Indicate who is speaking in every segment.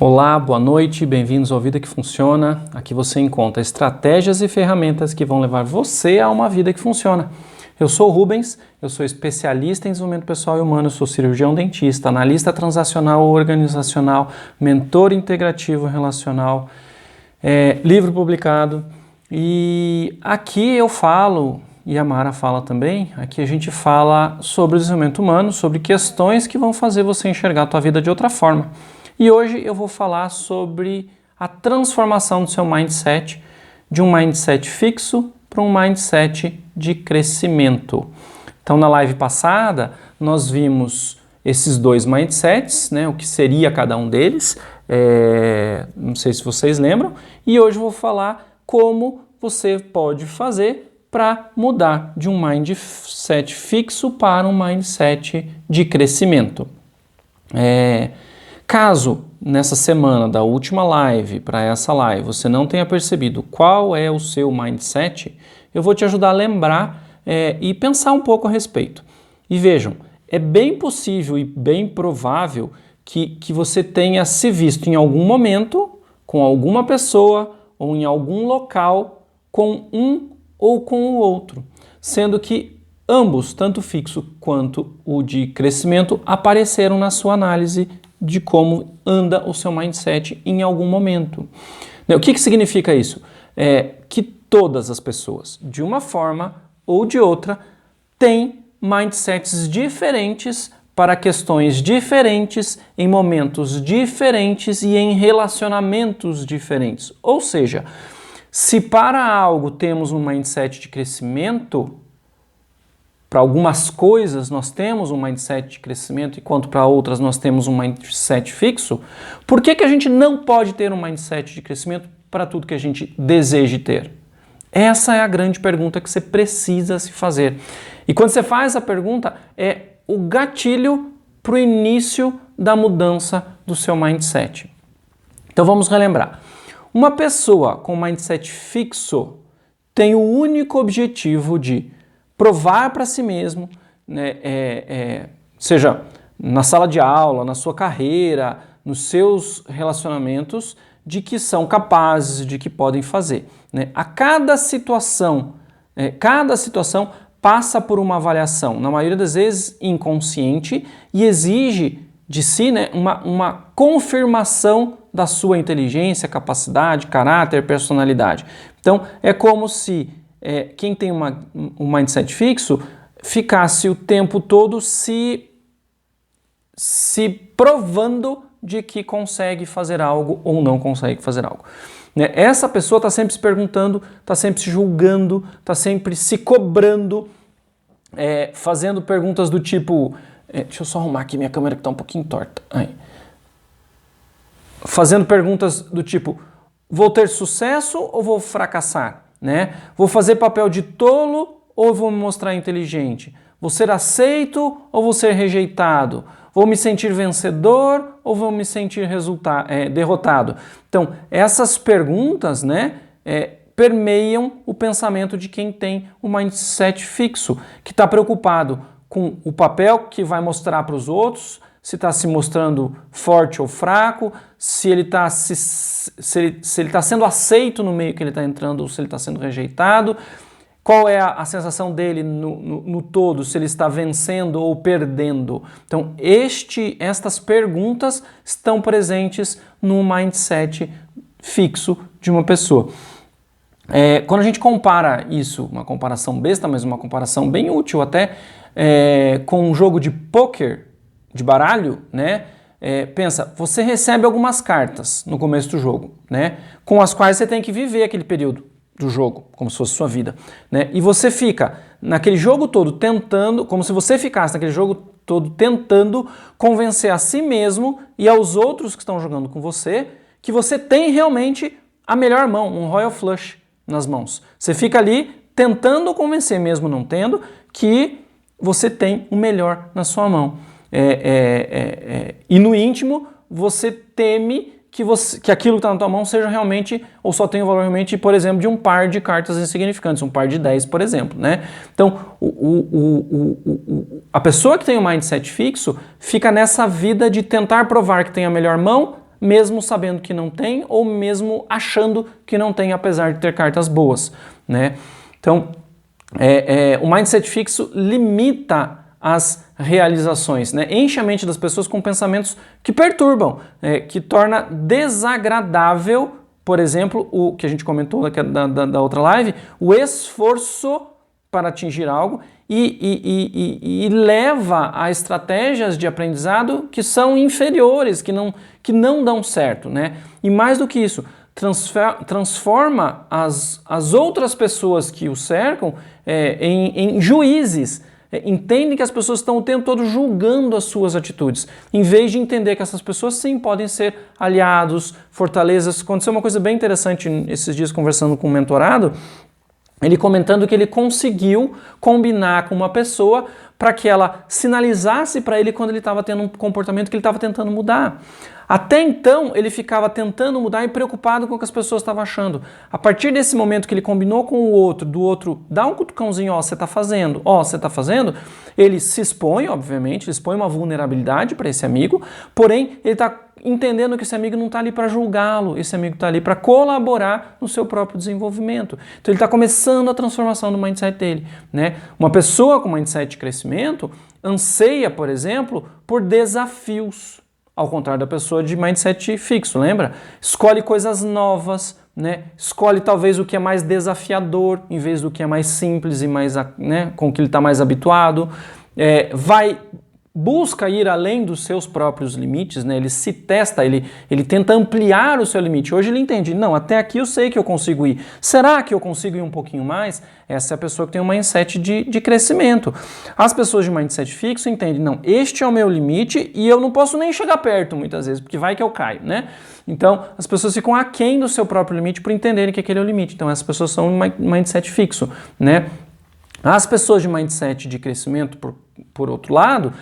Speaker 1: Olá, boa noite, bem-vindos ao Vida que Funciona. Aqui você encontra estratégias e ferramentas que vão levar você a uma vida que funciona. Eu sou o Rubens, eu sou especialista em desenvolvimento pessoal e humano, eu sou cirurgião dentista, analista transacional organizacional, mentor integrativo relacional, livro publicado. E aqui eu falo, e a Mara fala também, aqui a gente fala sobre o desenvolvimento humano, sobre questões que vão fazer você enxergar a tua vida de outra forma. E hoje eu vou falar sobre a transformação do seu mindset, de um mindset fixo para um mindset de crescimento. Então, na live passada, nós vimos esses dois mindsets, né, o que seria cada um deles, não sei se vocês lembram, e hoje eu vou falar como você pode fazer para mudar de um mindset fixo para um mindset de crescimento. Caso nessa semana da última live para essa live você não tenha percebido qual é o seu mindset, eu vou te ajudar a lembrar e pensar um pouco a respeito. E vejam, é bem possível e bem provável que você tenha se visto em algum momento com alguma pessoa ou em algum local com um ou com o outro, sendo que ambos, tanto o fixo quanto o de crescimento, apareceram na sua análise de como anda o seu mindset em algum momento. O que significa isso? Que todas as pessoas, de uma forma ou de outra, têm mindsets diferentes para questões diferentes, em momentos diferentes e em relacionamentos diferentes. Ou seja, se para algo temos um mindset de crescimento, para algumas coisas nós temos um mindset de crescimento, enquanto para outras nós temos um mindset fixo, por que a gente não pode ter um mindset de crescimento para tudo que a gente deseja ter? Essa é a grande pergunta que você precisa se fazer. E quando você faz a pergunta, é o gatilho para o início da mudança do seu mindset. Então vamos relembrar. Uma pessoa com mindset fixo tem o único objetivo de provar para si mesmo, né, seja na sala de aula, na sua carreira, nos seus relacionamentos, de que são capazes, de que podem fazer. Né? A cada situação passa por uma avaliação, na maioria das vezes inconsciente, e exige de si, né, uma confirmação da sua inteligência, capacidade, caráter, personalidade. Então, é como se quem tem um mindset fixo ficasse o tempo todo se provando de que consegue fazer algo ou não consegue fazer algo. Essa pessoa está sempre se perguntando, está sempre se julgando, está sempre se cobrando, fazendo perguntas do tipo... deixa eu só arrumar aqui minha câmera que está um pouquinho torta. Aí. Fazendo perguntas do tipo, vou ter sucesso ou vou fracassar? Né? Vou fazer papel de tolo ou vou me mostrar inteligente? Vou ser aceito ou vou ser rejeitado? Vou me sentir vencedor ou vou me sentir derrotado? Então, essas perguntas, né, permeiam o pensamento de quem tem um mindset fixo, que está preocupado com o papel que vai mostrar para os outros, se está se mostrando forte ou fraco, se ele está sendo aceito no meio que ele está entrando ou se ele está sendo rejeitado, qual é a sensação dele no todo, se ele está vencendo ou perdendo. Então, estas perguntas estão presentes no mindset fixo de uma pessoa. Quando a gente compara isso, uma comparação besta, mas uma comparação bem útil até, com um jogo de pôquer, de baralho, né? Pensa, você recebe algumas cartas no começo do jogo, né? Com as quais você tem que viver aquele período do jogo, como se fosse sua vida, né? E você fica naquele jogo todo tentando, como se você ficasse naquele jogo todo tentando convencer a si mesmo e aos outros que estão jogando com você que você tem realmente a melhor mão, um Royal Flush nas mãos. Você fica ali tentando convencer, mesmo não tendo, que você tem o melhor na sua mão. E no íntimo você teme que aquilo que está na tua mão seja realmente, ou só tenha o valor realmente, por exemplo, de um par de cartas insignificantes, um par de 10, por exemplo, né? Então, a pessoa que tem um mindset fixo fica nessa vida de tentar provar que tem a melhor mão mesmo sabendo que não tem ou mesmo achando que não tem, apesar de ter cartas boas, né? Então, o mindset fixo limita as realizações, né? Enche a mente das pessoas com pensamentos que perturbam, que torna desagradável, por exemplo, o que a gente comentou da outra live, o esforço para atingir algo e leva a estratégias de aprendizado que são inferiores, que não dão certo, né? E mais do que isso, transforma as outras pessoas que o cercam em juízes. Entendem que as pessoas estão o tempo todo julgando as suas atitudes, em vez de entender que essas pessoas sim podem ser aliados, fortalezas. Aconteceu uma coisa bem interessante esses dias conversando com um mentorado, ele comentando que ele conseguiu combinar com uma pessoa para que ela sinalizasse para ele quando ele estava tendo um comportamento que ele estava tentando mudar. Até então, ele ficava tentando mudar e preocupado com o que as pessoas estavam achando. A partir desse momento que ele combinou com o outro, do outro dá um cutucãozinho, ó, você tá fazendo, ele se expõe, obviamente, ele expõe uma vulnerabilidade para esse amigo, porém, ele está entendendo que esse amigo não está ali para julgá-lo, esse amigo está ali para colaborar no seu próprio desenvolvimento. Então, ele está começando a transformação do mindset dele, né? Uma pessoa com mindset de crescimento anseia, por exemplo, por desafios. Ao contrário da pessoa de mindset fixo, lembra? Escolhe coisas novas, né? Escolhe talvez o que é mais desafiador, em vez do que é mais simples e mais, né, com o que ele está mais habituado. Busca ir além dos seus próprios limites, né? Ele se testa, ele tenta ampliar o seu limite. Hoje ele entende, não, até aqui eu sei que eu consigo ir. Será que eu consigo ir um pouquinho mais? Essa é a pessoa que tem um mindset de crescimento. As pessoas de mindset fixo entendem, não, este é o meu limite e eu não posso nem chegar perto muitas vezes, porque vai que eu caio, né? Então, as pessoas ficam aquém do seu próprio limite por entenderem que aquele é o limite. Então, essas pessoas são um mindset fixo, né? As pessoas de mindset de crescimento, por outro lado,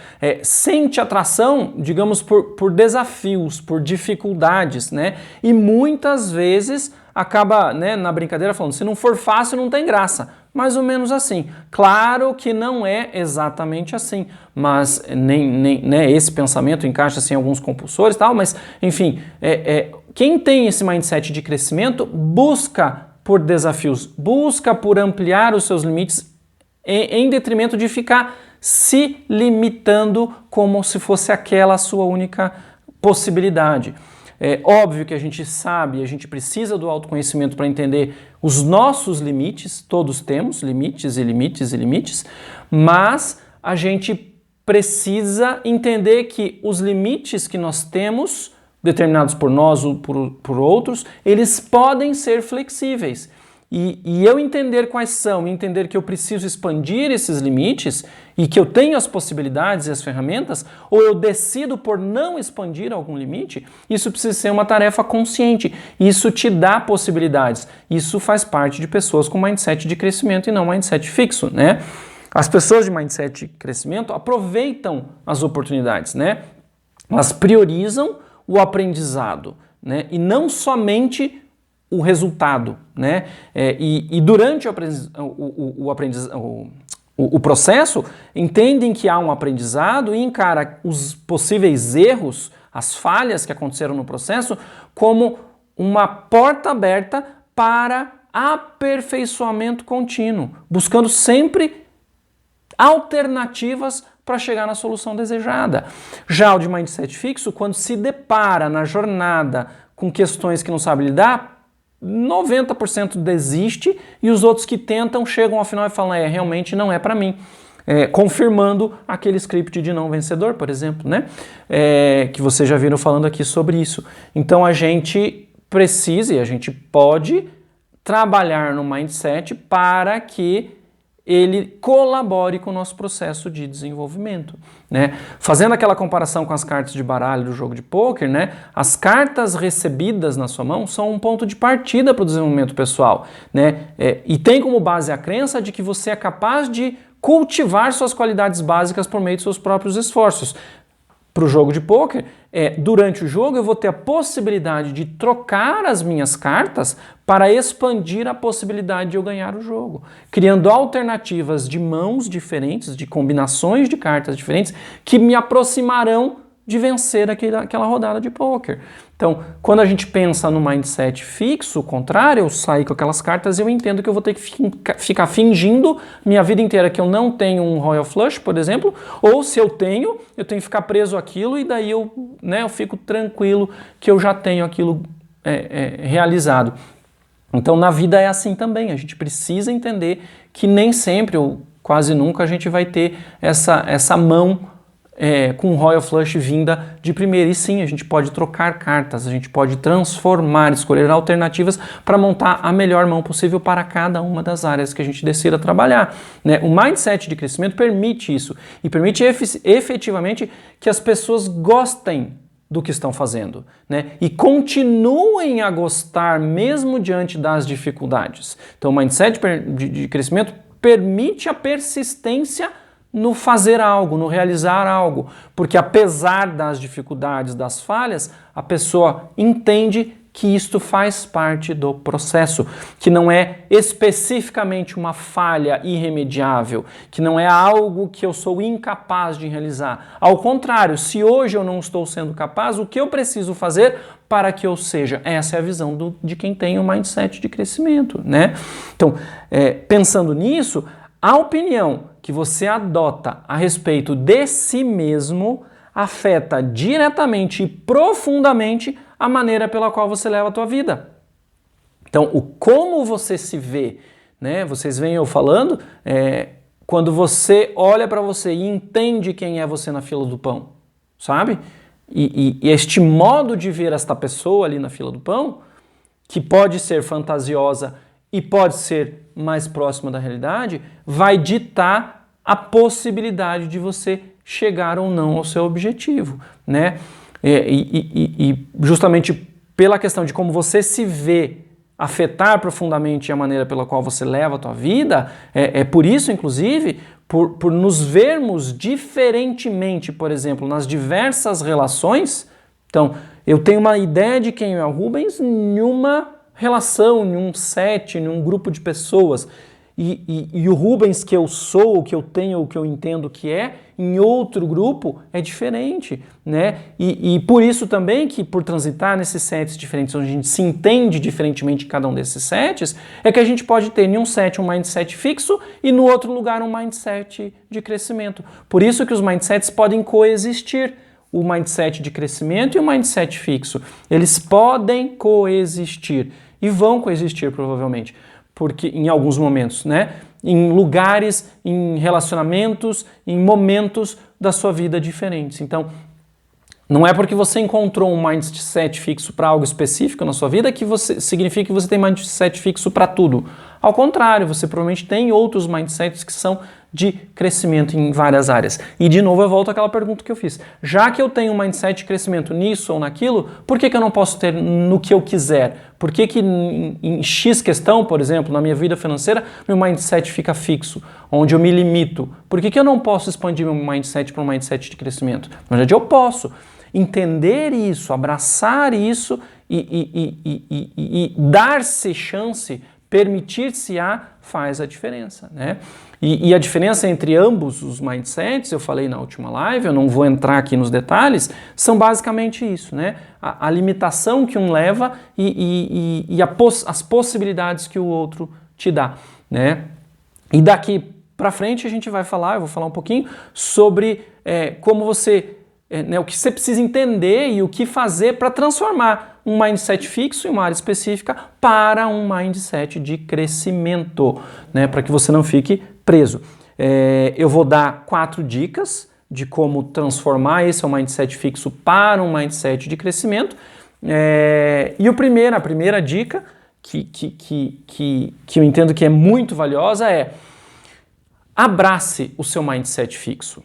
Speaker 1: sente atração, digamos, por desafios, por dificuldades, né? E muitas vezes acaba, né, na brincadeira falando, se não for fácil, não tem graça. Mais ou menos assim. Claro que não é exatamente assim, mas né, esse pensamento encaixa-se em alguns compulsores e tal, mas, enfim, quem tem esse mindset de crescimento busca por desafios, busca por ampliar os seus limites em detrimento de ficar se limitando como se fosse aquela a sua única possibilidade. É óbvio que a gente sabe, a gente precisa do autoconhecimento para entender os nossos limites, todos temos limites e limites e limites, mas a gente precisa entender que os limites que nós temos, determinados por nós ou por outros, eles podem ser flexíveis. E eu entender quais são, entender que eu preciso expandir esses limites e que eu tenho as possibilidades e as ferramentas, ou eu decido por não expandir algum limite, isso precisa ser uma tarefa consciente. Isso te dá possibilidades. Isso faz parte de pessoas com mindset de crescimento e não mindset fixo, né? As pessoas de mindset de crescimento aproveitam as oportunidades, né? Elas priorizam o aprendizado, né? E não somente o resultado, né? E durante o processo, entendem que há um aprendizado e encara os possíveis erros, as falhas que aconteceram no processo, como uma porta aberta para aperfeiçoamento contínuo, buscando sempre alternativas para chegar na solução desejada. Já o de mindset fixo, quando se depara na jornada com questões que não sabe lidar, 90% desiste e os outros que tentam chegam ao final e falam, realmente não é para mim. Confirmando aquele script de não vencedor, por exemplo, né? Que vocês já viram falando aqui sobre isso. Então a gente precisa e a gente pode trabalhar no mindset para que ele colabore com o nosso processo de desenvolvimento, né? Fazendo aquela comparação com as cartas de baralho do jogo de pôquer, né? As cartas recebidas na sua mão são um ponto de partida para o desenvolvimento pessoal, né? E tem como base a crença de que você é capaz de cultivar suas qualidades básicas por meio de seus próprios esforços. Para o jogo de pôquer, durante o jogo eu vou ter a possibilidade de trocar as minhas cartas para expandir a possibilidade de eu ganhar o jogo, criando alternativas de mãos diferentes, de combinações de cartas diferentes que me aproximarão de vencer aquela rodada de pôquer. Então, quando a gente pensa no mindset fixo, contrário, eu saio com aquelas cartas e eu entendo que eu vou ter que ficar fingindo minha vida inteira que eu não tenho um Royal Flush, por exemplo, ou se eu tenho que ficar preso àquilo e daí eu fico tranquilo que eu já tenho aquilo realizado. Então, na vida é assim também, a gente precisa entender que nem sempre, ou quase nunca, a gente vai ter essa mão com Royal Flush vinda de primeira. E sim, a gente pode trocar cartas, a gente pode transformar, escolher alternativas para montar a melhor mão possível para cada uma das áreas que a gente decida trabalhar, né? O mindset de crescimento permite isso e permite efetivamente que as pessoas gostem do que estão fazendo, né? E continuem a gostar mesmo diante das dificuldades. Então o mindset de crescimento permite a persistência no fazer algo, no realizar algo, porque apesar das dificuldades, das falhas, a pessoa entende que isto faz parte do processo, que não é especificamente uma falha irremediável, que não é algo que eu sou incapaz de realizar. Ao contrário, se hoje eu não estou sendo capaz, o que eu preciso fazer para que eu seja? Essa é a visão de quem tem o mindset de crescimento, né? Então, pensando nisso, a opinião que você adota a respeito de si mesmo afeta diretamente e profundamente a maneira pela qual você leva a tua vida. Então, o como você se vê, né? Vocês veem eu falando, quando você olha para você e entende quem é você na fila do pão, sabe? E este modo de ver esta pessoa ali na fila do pão, que pode ser fantasiosa e pode ser mais próxima da realidade, vai ditar a possibilidade de você chegar ou não ao seu objetivo, né? E justamente pela questão de como você se vê afetar profundamente a maneira pela qual você leva a tua vida, por isso, inclusive, por nos vermos diferentemente, por exemplo, nas diversas relações. Então, eu tenho uma ideia de quem é o Rubens em uma relação, em um set, em um grupo de pessoas. E o Rubens que eu sou, o que eu tenho, o que eu entendo que em outro grupo é diferente, né? E por isso também que por transitar nesses sets diferentes, onde a gente se entende diferentemente em cada um desses sets, é que a gente pode ter em um set um mindset fixo e no outro lugar um mindset de crescimento. Por isso que os mindsets podem coexistir. O mindset de crescimento e o mindset fixo. Eles podem coexistir e vão coexistir provavelmente, porque em alguns momentos, né? Em lugares, em relacionamentos, em momentos da sua vida diferentes. Então, não é porque você encontrou um mindset fixo para algo específico na sua vida que significa que você tem mindset fixo para tudo. Ao contrário, você provavelmente tem outros mindsets que são de crescimento em várias áreas. E de novo eu volto àquela pergunta que eu fiz. Já que eu tenho um mindset de crescimento nisso ou naquilo, por que eu não posso ter no que eu quiser? Por que em X questão, por exemplo, na minha vida financeira, meu mindset fica fixo, onde eu me limito? Por que eu não posso expandir meu mindset para um mindset de crescimento? Na verdade, eu posso. Entender isso, abraçar isso e dar-se chance, permitir-se-á, faz a diferença, né? E a diferença entre ambos os mindsets, eu falei na última live, eu não vou entrar aqui nos detalhes, são basicamente isso, né? A limitação que um leva e as possibilidades que o outro te dá, né? E daqui para frente a gente vai falar, eu vou falar um pouquinho sobre como você... o que você precisa entender e o que fazer para transformar um mindset fixo em uma área específica para um mindset de crescimento, né? Para que você não fique preso. Eu vou dar 4 dicas de como transformar esse mindset fixo para um mindset de crescimento. E a primeira dica que eu entendo que é muito valiosa é: abrace o seu mindset fixo.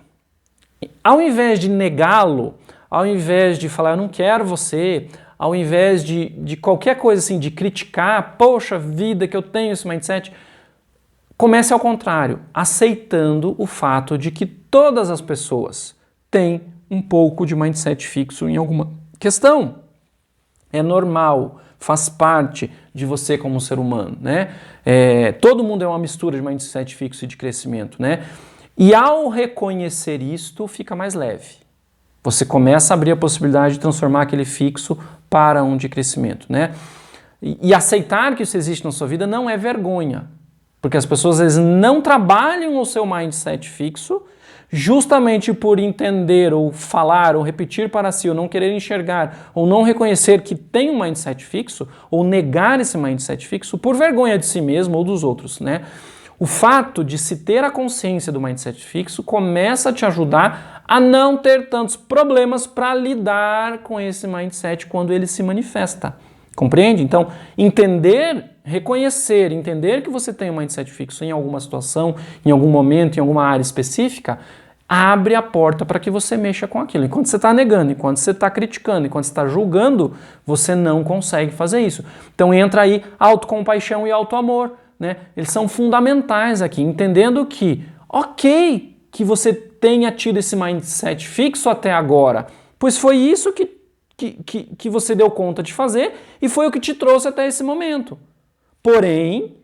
Speaker 1: Ao invés de negá-lo, ao invés de falar eu não quero você, ao invés de qualquer coisa assim, de criticar, poxa vida que eu tenho esse mindset, comece ao contrário, aceitando o fato de que todas as pessoas têm um pouco de mindset fixo em alguma questão. É normal, faz parte de você como ser humano, né? Todo mundo é uma mistura de mindset fixo e de crescimento, né? E ao reconhecer isto, fica mais leve. Você começa a abrir a possibilidade de transformar aquele fixo para um de crescimento, né? E aceitar que isso existe na sua vida não é vergonha, porque as pessoas às vezes não trabalham o seu mindset fixo justamente por entender ou falar ou repetir para si ou não querer enxergar ou não reconhecer que tem um mindset fixo ou negar esse mindset fixo por vergonha de si mesmo ou dos outros, né? O fato de se ter a consciência do mindset fixo começa a te ajudar a não ter tantos problemas para lidar com esse mindset quando ele se manifesta. Compreende? Então, reconhecer, entender que você tem um mindset fixo em alguma situação, em algum momento, em alguma área específica, abre a porta para que você mexa com aquilo. Enquanto você está negando, enquanto você está criticando, enquanto você está julgando, você não consegue fazer isso. Então entra aí autocompaixão e autoamor, né? Eles são fundamentais aqui, entendendo que, ok, que você tenha tido esse mindset fixo até agora, pois foi isso que você deu conta de fazer e foi o que te trouxe até esse momento. Porém,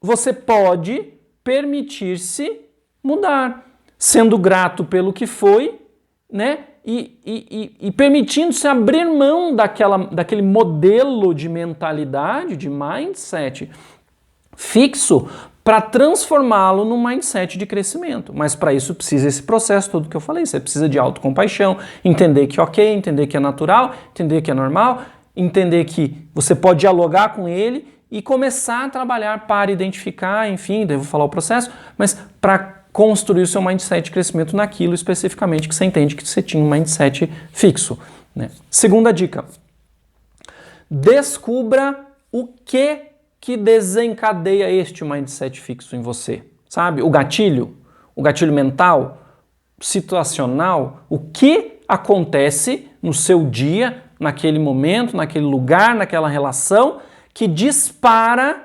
Speaker 1: você pode permitir-se mudar, sendo grato pelo que foi, né? E permitindo-se abrir mão daquele modelo de mentalidade, de mindset fixo, para transformá-lo num mindset de crescimento. Mas para isso precisa esse processo todo que eu falei. Você precisa de autocompaixão, entender que é ok, entender que é natural, entender que é normal, entender que você pode dialogar com ele e começar a trabalhar para identificar, enfim, devo falar o processo, mas para construir o seu mindset de crescimento naquilo especificamente que você entende que você tinha um mindset fixo, né? Segunda dica. Descubra o que desencadeia este mindset fixo em você, sabe? O gatilho mental, situacional, o que acontece no seu dia, naquele momento, naquele lugar, naquela relação, que dispara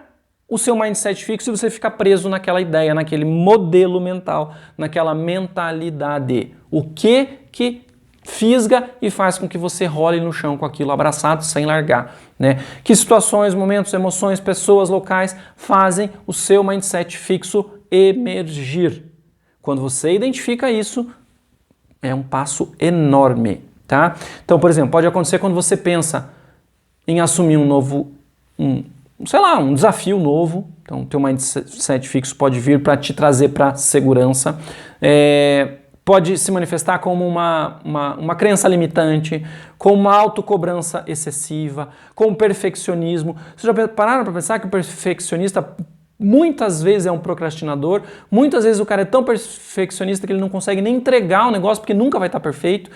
Speaker 1: o seu mindset fixo e você fica preso naquela ideia, naquele modelo mental, naquela mentalidade. O que fisga e faz com que você role no chão com aquilo abraçado sem largar, né? Que situações, momentos, emoções, pessoas, locais fazem o seu mindset fixo emergir. Quando você identifica isso, é um passo enorme, tá? Então, por exemplo, pode acontecer quando você pensa em assumir um desafio novo. Então, teu mindset fixo pode vir para te trazer para segurança. Pode se manifestar como uma crença limitante, como uma autocobrança excessiva, como perfeccionismo. Vocês já pararam para pensar que o perfeccionista muitas vezes é um procrastinador, muitas vezes o cara é tão perfeccionista que ele não consegue nem entregar o negócio porque nunca vai estar perfeito.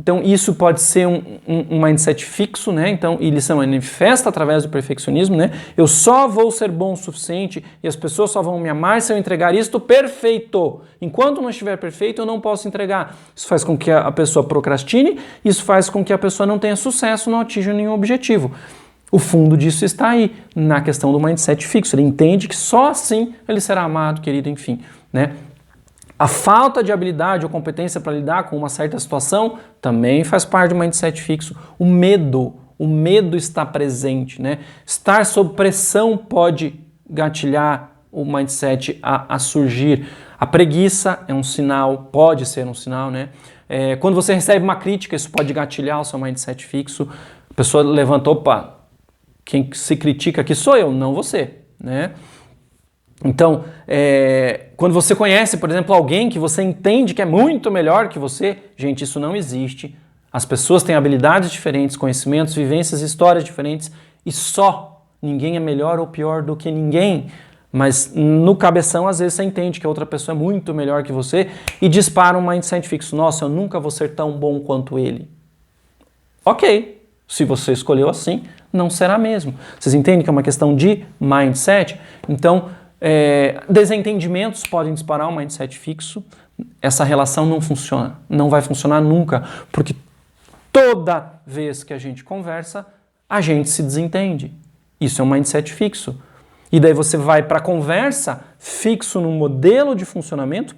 Speaker 1: Então isso pode ser um mindset fixo, né? Então ele se manifesta através do perfeccionismo, né? Eu só vou ser bom o suficiente e as pessoas só vão me amar se eu entregar isto perfeito. Enquanto não estiver perfeito, eu não posso entregar. Isso faz com que a pessoa procrastine, isso faz com que a pessoa não tenha sucesso, não atinja nenhum objetivo. O fundo disso está aí, na questão do mindset fixo. Ele entende que só assim ele será amado, querido, enfim, né? A falta de habilidade ou competência para lidar com uma certa situação também faz parte do mindset fixo. O medo está presente, né? Estar sob pressão pode gatilhar o mindset a surgir. A preguiça é um sinal, pode ser um sinal, né? Quando você recebe uma crítica, isso pode gatilhar o seu mindset fixo. A pessoa levanta, opa, quem se critica aqui sou eu, não você, né? Então, quando você conhece, por exemplo, alguém que você entende que é muito melhor que você, gente, isso não existe. As pessoas têm habilidades diferentes, conhecimentos, vivências, histórias diferentes e só ninguém é melhor ou pior do que ninguém. Mas no cabeção, às vezes, você entende que a outra pessoa é muito melhor que você e dispara um mindset fixo. Nossa, eu nunca vou ser tão bom quanto ele. Ok, se você escolheu assim, não será mesmo. Vocês entendem que é uma questão de mindset? Então, desentendimentos podem disparar um mindset fixo. Essa relação não funciona, não vai funcionar nunca, porque toda vez que a gente conversa, a gente se desentende. Isso é um mindset fixo. E daí você vai para a conversa fixo no modelo de funcionamento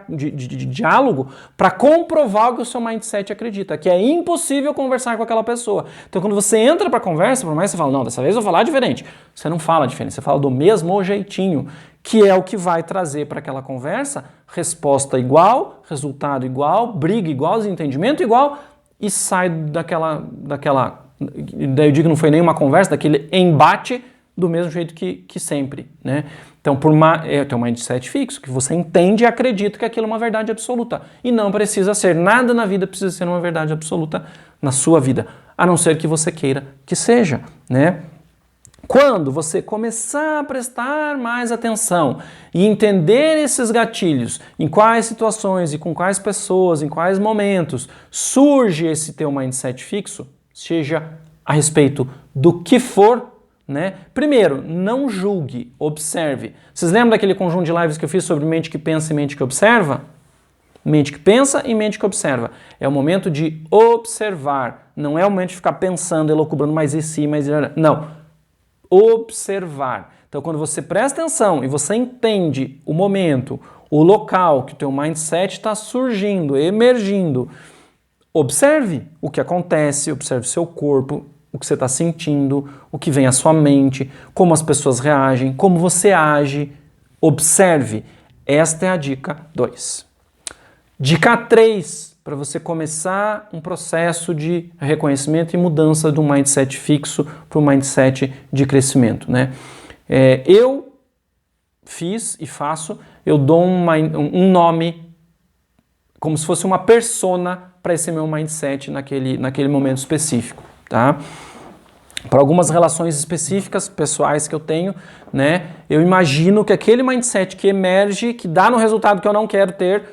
Speaker 1: de diálogo para comprovar o que o seu mindset acredita, que é impossível conversar com aquela pessoa. Então, quando você entra para a conversa, por mais que você fale, não, dessa vez eu vou falar diferente. Você não fala diferente, você fala do mesmo jeitinho, que é o que vai trazer para aquela conversa resposta igual, resultado igual, briga igual, desentendimento igual, e sai daquela daí eu digo, não foi nenhuma conversa, daquele embate do mesmo jeito que sempre, né? Então, tem um mindset fixo, que você entende e acredita que aquilo é uma verdade absoluta. E não precisa ser, nada na vida precisa ser uma verdade absoluta na sua vida, a não ser que você queira que seja, né? Quando você começar a prestar mais atenção e entender esses gatilhos, em quais situações e com quais pessoas, em quais momentos surge esse teu mindset fixo, seja a respeito do que for, né? Primeiro, não julgue, observe. Vocês lembram daquele conjunto de lives que eu fiz sobre mente que pensa e mente que observa? Mente que pensa e mente que observa. É o momento de observar. Não é o momento de ficar pensando, elucubrando mais em si, mais... Não. Observar. Então, quando você presta atenção e você entende o momento, o local que o teu mindset está surgindo, emergindo, observe o que acontece, observe o seu corpo, o que você está sentindo, o que vem à sua mente, como as pessoas reagem, como você age. Observe. Esta é a dica 2. Dica 3, para você começar um processo de reconhecimento e mudança do mindset fixo para o mindset de crescimento, né? Eu fiz e faço, eu dou um nome, como se fosse uma persona para esse meu mindset naquele momento específico, tá? Para algumas relações específicas, pessoais que eu tenho, né? Eu imagino que aquele mindset que emerge, que dá no resultado que eu não quero ter,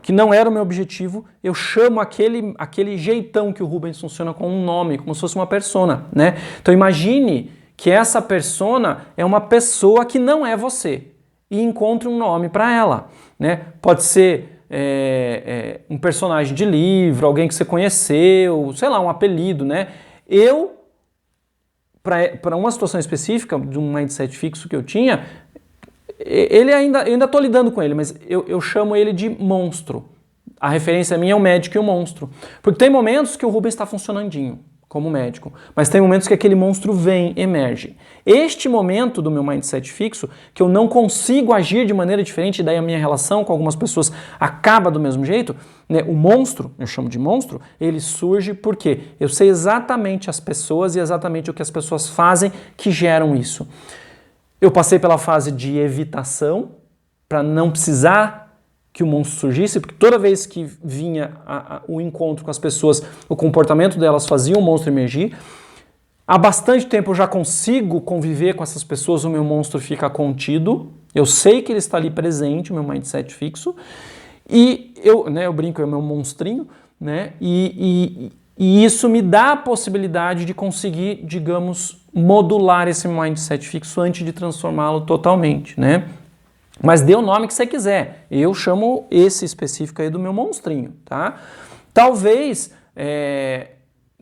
Speaker 1: que não era o meu objetivo, eu chamo aquele jeitão que o Rubens funciona com um nome, como se fosse uma persona, né? Então imagine que essa persona é uma pessoa que não é você e encontre um nome para ela, né? Pode ser um personagem de livro, alguém que você conheceu, sei lá, um apelido, né? Para uma situação específica, de um mindset fixo que eu tinha, eu ainda estou lidando com ele, mas eu chamo ele de monstro. A referência minha é o médico e o monstro. Porque tem momentos que o Rubens está funcionandinho como médico, mas tem momentos que aquele monstro emerge. Este momento do meu mindset fixo, que eu não consigo agir de maneira diferente, daí a minha relação com algumas pessoas acaba do mesmo jeito, né? O monstro, eu chamo de monstro, ele surge porque eu sei exatamente as pessoas e exatamente o que as pessoas fazem que geram isso. Eu passei pela fase de evitação, para não precisar que o monstro surgisse, porque toda vez que vinha o encontro com as pessoas, o comportamento delas fazia o monstro emergir. Há bastante tempo eu já consigo conviver com essas pessoas, o meu monstro fica contido, eu sei que ele está ali presente, o meu mindset fixo, e eu brinco, é o meu monstrinho, né? E isso me dá a possibilidade de conseguir, digamos, modular esse mindset fixo antes de transformá-lo totalmente, né? Mas dê o nome que você quiser. Eu chamo esse específico aí do meu monstrinho, tá? Talvez,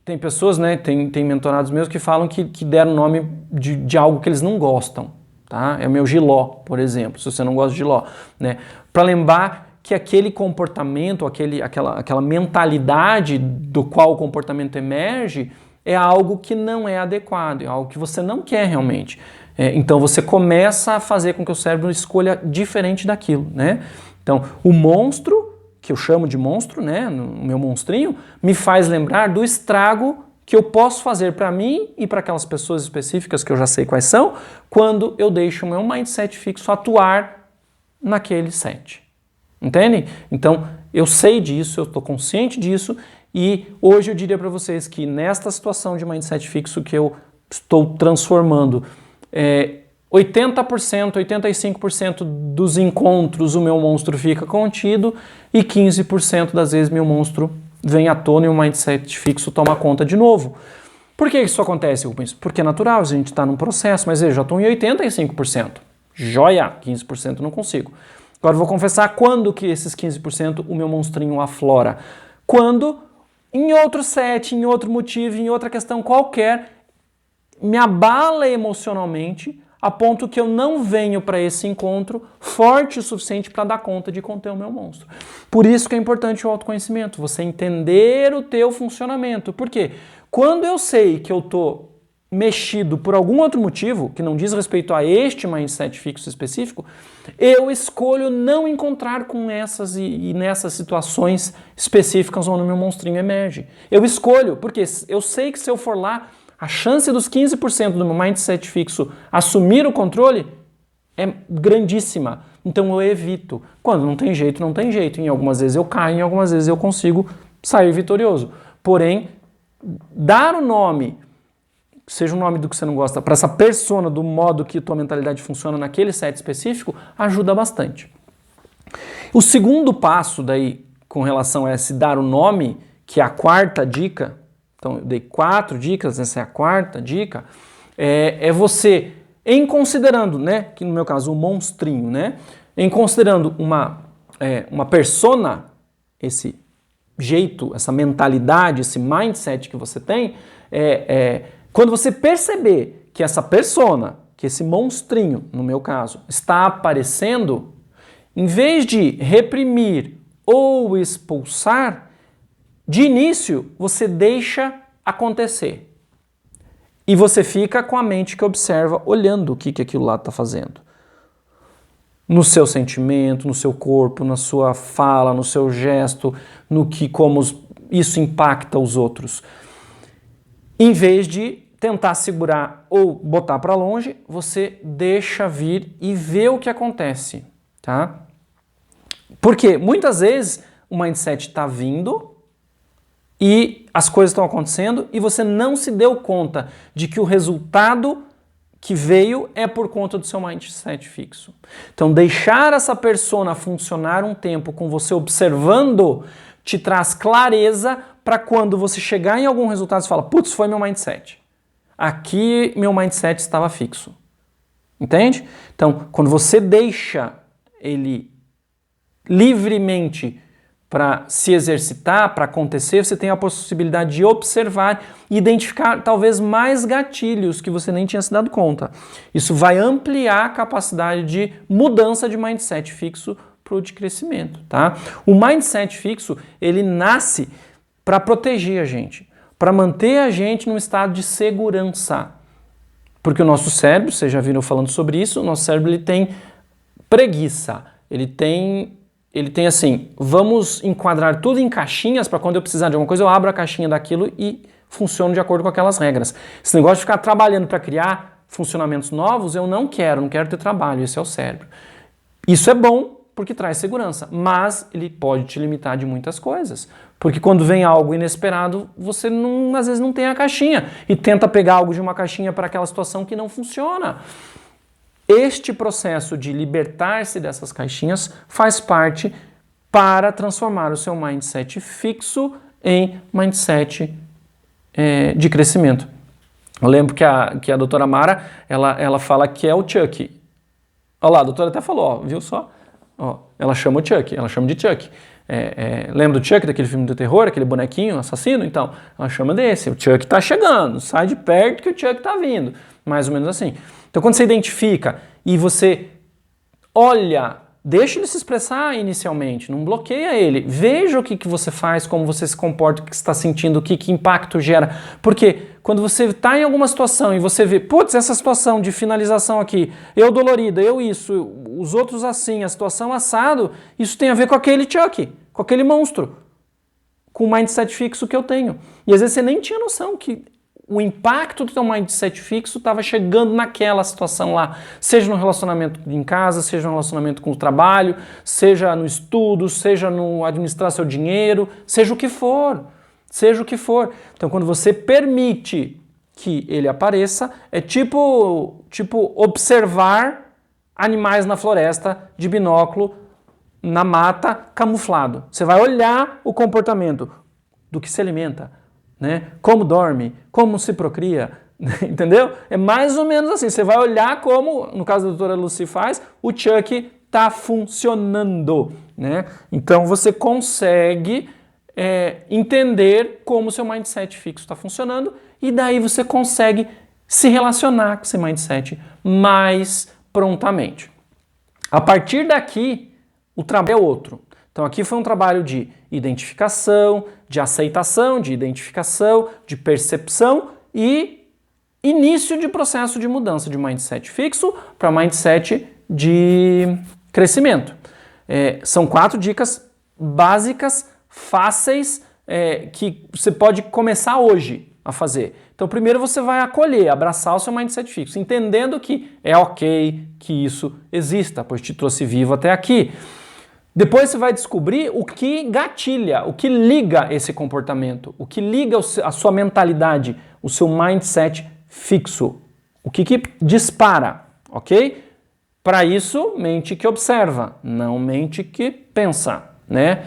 Speaker 1: tem pessoas, né, tem mentorados meus que falam que deram o nome de algo que eles não gostam, tá? É o meu Giló, por exemplo, se você não gosta de Giló, né? Para lembrar que aquele comportamento, aquela mentalidade do qual o comportamento emerge é algo que não é adequado, é algo que você não quer realmente. Então você começa a fazer com que o cérebro escolha diferente daquilo, né? Então o monstro, que eu chamo de monstro, né, o meu monstrinho, me faz lembrar do estrago que eu posso fazer para mim e para aquelas pessoas específicas que eu já sei quais são, quando eu deixo o meu mindset fixo atuar naquele set. Entende? Então eu sei disso, eu estou consciente disso e hoje eu diria para vocês que nesta situação de mindset fixo que eu estou transformando, 80%, 85% dos encontros o meu monstro fica contido e 15% das vezes meu monstro vem à tona e o mindset fixo toma conta de novo. Por que isso acontece, Rubens? Porque é natural, a gente está num processo, mas eu já estou em 85%. Joia! 15% não consigo. Agora eu vou confessar quando que esses 15% o meu monstrinho aflora. Quando, em outro set, em outro motivo, em outra questão qualquer, me abala emocionalmente a ponto que eu não venho para esse encontro forte o suficiente para dar conta de conter o meu monstro. Por isso que é importante o autoconhecimento, você entender o teu funcionamento. Por quê? Quando eu sei que eu estou mexido por algum outro motivo, que não diz respeito a este mindset fixo específico, eu escolho não encontrar com essas e nessas situações específicas onde o meu monstrinho emerge. Eu escolho, porque eu sei que se eu for lá, a chance dos 15% do meu mindset fixo assumir o controle é grandíssima. Então eu evito. Quando não tem jeito, não tem jeito. Em algumas vezes eu caio, em algumas vezes eu consigo sair vitorioso. Porém, dar o nome, seja o nome do que você não gosta, para essa persona, do modo que tua mentalidade funciona naquele set específico, ajuda bastante. O segundo passo daí, com relação a esse dar o nome, que é a quarta dica, então eu dei 4 dicas, essa é a quarta dica, é você, em considerando, né, que no meu caso o monstrinho, né, em considerando uma persona, esse jeito, essa mentalidade, esse mindset que você tem, quando você perceber que essa persona, que esse monstrinho, no meu caso, está aparecendo, em vez de reprimir ou expulsar, de início você deixa acontecer. E você fica com a mente que observa, olhando o que aquilo lá está fazendo. No seu sentimento, no seu corpo, na sua fala, no seu gesto, como isso impacta os outros. Em vez de tentar segurar ou botar para longe, você deixa vir e vê o que acontece, tá? Porque muitas vezes o mindset está vindo e as coisas estão acontecendo e você não se deu conta de que o resultado que veio é por conta do seu mindset fixo. Então, deixar essa persona funcionar um tempo com você observando te traz clareza para quando você chegar em algum resultado você fala, putz, foi meu mindset. Aqui meu mindset estava fixo. Entende? Então, quando você deixa ele livremente para se exercitar, para acontecer, você tem a possibilidade de observar e identificar talvez mais gatilhos que você nem tinha se dado conta. Isso vai ampliar a capacidade de mudança de mindset fixo para o de crescimento, tá? O mindset fixo, ele nasce para proteger a gente, para manter a gente num estado de segurança. Porque o nosso cérebro, vocês já viram falando sobre isso, o nosso cérebro ele tem preguiça, ele tem assim, vamos enquadrar tudo em caixinhas para quando eu precisar de alguma coisa, eu abro a caixinha daquilo e funciono de acordo com aquelas regras. Esse negócio de ficar trabalhando para criar funcionamentos novos, eu não quero ter trabalho, esse é o cérebro. Isso é bom porque traz segurança, mas ele pode te limitar de muitas coisas. Porque quando vem algo inesperado, você às vezes não tem a caixinha e tenta pegar algo de uma caixinha para aquela situação que não funciona. Este processo de libertar-se dessas caixinhas faz parte para transformar o seu mindset fixo em mindset de crescimento. Eu lembro que a doutora Mara, ela fala que é o Chuck. Olha lá, a doutora até falou, ó, viu só? Ó, ela chama o Chuck, ela chama de Chuck. Lembra do Chuck, daquele filme do terror, aquele bonequinho assassino? Então, ela chama desse. O Chuck tá chegando, sai de perto que o Chuck tá vindo. Mais ou menos assim. Então, quando você identifica e você olha, deixa ele se expressar inicialmente, não bloqueia ele. Veja o que você faz, como você se comporta, o que você está sentindo, que impacto gera. Porque quando você está em alguma situação e você vê, putz, essa situação de finalização aqui, eu dolorida, eu isso, os outros assim, a situação assado, isso tem a ver com aquele Chuck, com aquele monstro, com o mindset fixo que eu tenho. E às vezes você nem tinha noção que o impacto do teu mindset fixo estava chegando naquela situação lá, seja no relacionamento em casa, seja no relacionamento com o trabalho, seja no estudo, seja no administrar seu dinheiro, seja o que for. Então, quando você permite que ele apareça, é tipo observar animais na floresta de binóculo, na mata, camuflado. Você vai olhar o comportamento do que se alimenta, né? Como dorme, como se procria, entendeu? É mais ou menos assim, você vai olhar como, no caso da doutora Lucy faz, o Chuck está funcionando, né? Então você consegue entender como o seu mindset fixo está funcionando e daí você consegue se relacionar com esse mindset mais prontamente. A partir daqui, o trabalho é outro. Então aqui foi um trabalho de identificação, de aceitação, de identificação, de percepção e início de processo de mudança de mindset fixo para mindset de crescimento. São 4 dicas básicas, fáceis, que você pode começar hoje a fazer. Então, primeiro você vai acolher, abraçar o seu mindset fixo, entendendo que é ok que isso exista, pois te trouxe vivo até aqui. Depois você vai descobrir o que gatilha, o que liga esse comportamento, o que liga a sua mentalidade, o seu mindset fixo, o que dispara, ok? Para isso, mente que observa, não mente que pensa, né?